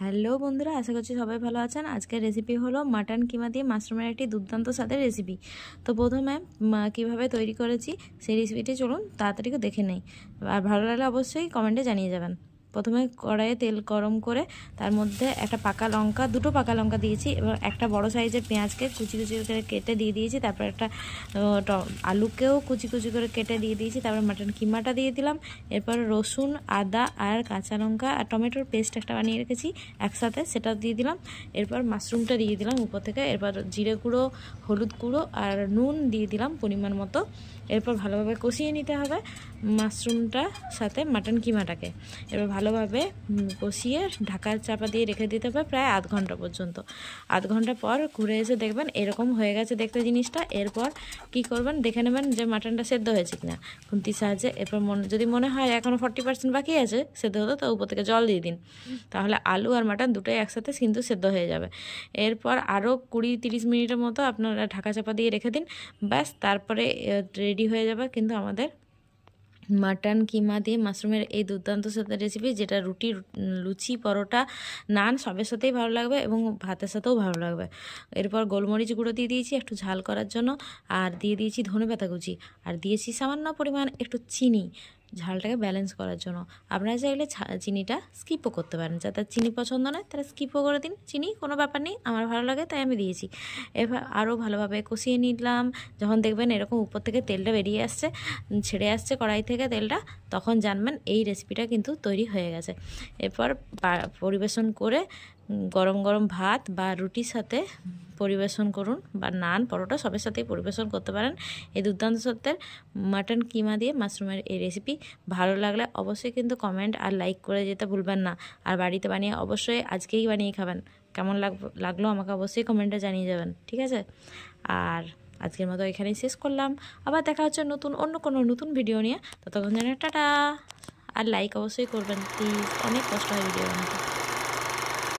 Hello বন্ধুরা, আশা করছি সবাই ভালো আছেন। আজকের রেসিপি হলো মাটন কিমা দিয়ে মাশরুমের একটি দুর্দান্ত স্বাদের রেসিপি। তো প্রথমে কিভাবে তৈরি করেছি সেই রেসিপিটি চলুন তাড়াতাড়ি দেখে নেই। আর ভালো লাগলে অবশ্যই কমেন্টে জানিয়ে যাবেন। প্রথমে কড়াইয়ে তেল গরম করে তার মধ্যে দুটো পাকা লঙ্কা দিয়েছি এবং একটা বড় সাইজের পেঁয়াজকে কুচি কুচি করে কেটে দিয়ে দিয়েছি। তারপর একটা আলুকেও কুচি কুচি করে কেটে দিয়ে দিয়েছি। তারপর মাটন কিমাটা দিয়ে দিলাম। এরপর রসুন, আদা আর কাঁচা লঙ্কা আর টমেটোর পেস্ট একটা বানিয়ে রেখেছি একসাথে, সেটা দিয়ে দিলাম। এরপর মাশরুমটা দিয়ে দিলাম উপর থেকে। এরপর জিরে গুঁড়ো, হলুদ গুঁড়ো আর নুন দিয়ে দিলাম পরিমাণ মতো। এরপর ভালোভাবে কষিয়ে নিতে হবে মাশরুমটা সাথে মাটন কিমাটাকে। এবার ভালোভাবে কষিয়ে ঢাকার চাপা দিয়ে রেখে দিতে হবে প্রায় আধ ঘন্টা পর্যন্ত। আধ ঘন্টা পর ঘুরে এসে দেখবেন এরকম হয়ে গেছে দেখতে জিনিসটা। এরপর কি করবেন, দেখে নেবেন যে মাটনটা সেদ্ধ হয়েছে কিনা খুন্তির সাহায্যে। এরপর যদি মনে হয় এখনও 40% বাকি আছে সেদ্ধ হতে, তো উপর থেকে জল দিয়ে দিন, তাহলে আলু আর মাটন দুটোই একসাথে কিন্তু সেদ্ধ হয়ে যাবে। এরপর আরও 20-30 মিনিটের মতো আপনারা ঢাকা চাপা দিয়ে রেখে দিন। ব্যাস, তারপরে রেডি হয়ে যাবে কিন্তু আমাদের মাটন কিমা দিয়ে মাশরুমের এই দুর্দান্ত স্বাদের রেসিপি, যেটা রুটি, লুচি, পরোটা, নান সবের সাথেই ভালো লাগবে এবং ভাতের সাথেও ভালো লাগবে। এরপর গোলমরিচ গুঁড়ো দিয়ে দিয়েছি একটু ঝাল করার জন্য, আর দিয়ে দিয়েছি ধনেপাতা কুচি, আর দিয়েছি সামান্য পরিমাণ একটু চিনি ঝালটাকে ব্যালেন্স করার জন্য। আপনারা চাইলে চিনিটা স্কিপও করতে পারেন, যাদের চিনি পছন্দ নয় তারা স্কিপও করে দিন। চিনি কোনো ব্যাপার নেই, আমার ভালো লাগে তাই আমি দিয়েছি। এবার আরও ভালোভাবে কষিয়ে নিলাম। যখন দেখবেন এরকম উপর থেকে তেলটা বেরিয়ে আসছে, ছেড়ে আসছে কড়াই থেকে তেলটা, তখন জানবেন এই রেসিপিটা কিন্তু তৈরি হয়ে গেছে। এরপর পরিবেশন করে গরম গরম ভাত বা রুটির সাথে পরিবেশন করুন, বা নান, পরোটা সবের সাথেই পরিবেশন করতে পারেন এই দুর্দান্ত স্বাদের মাটন কিমা দিয়ে মাশরুমের এই রেসিপি। ভালো লাগলে অবশ্যই কিন্তু কমেন্ট আর লাইক করে যেতে ভুলবেন না। আর বাড়িতে বানিয়ে অবশ্যই আজকেই বানিয়ে খাবেন। কেমন লাগলো আমাকে অবশ্যই কমেন্টে জানিয়ে যাবেন, ঠিক আছে? আর আজকের মতো এখানেই শেষ করলাম। আবার দেখা হচ্ছে অন্য কোনো নতুন ভিডিও নিয়ে। ততক্ষণ জানাই টাটা। আর লাইক অবশ্যই করবেন প্লিজ, অনেক কষ্ট হয় ভিডিও বানাতে।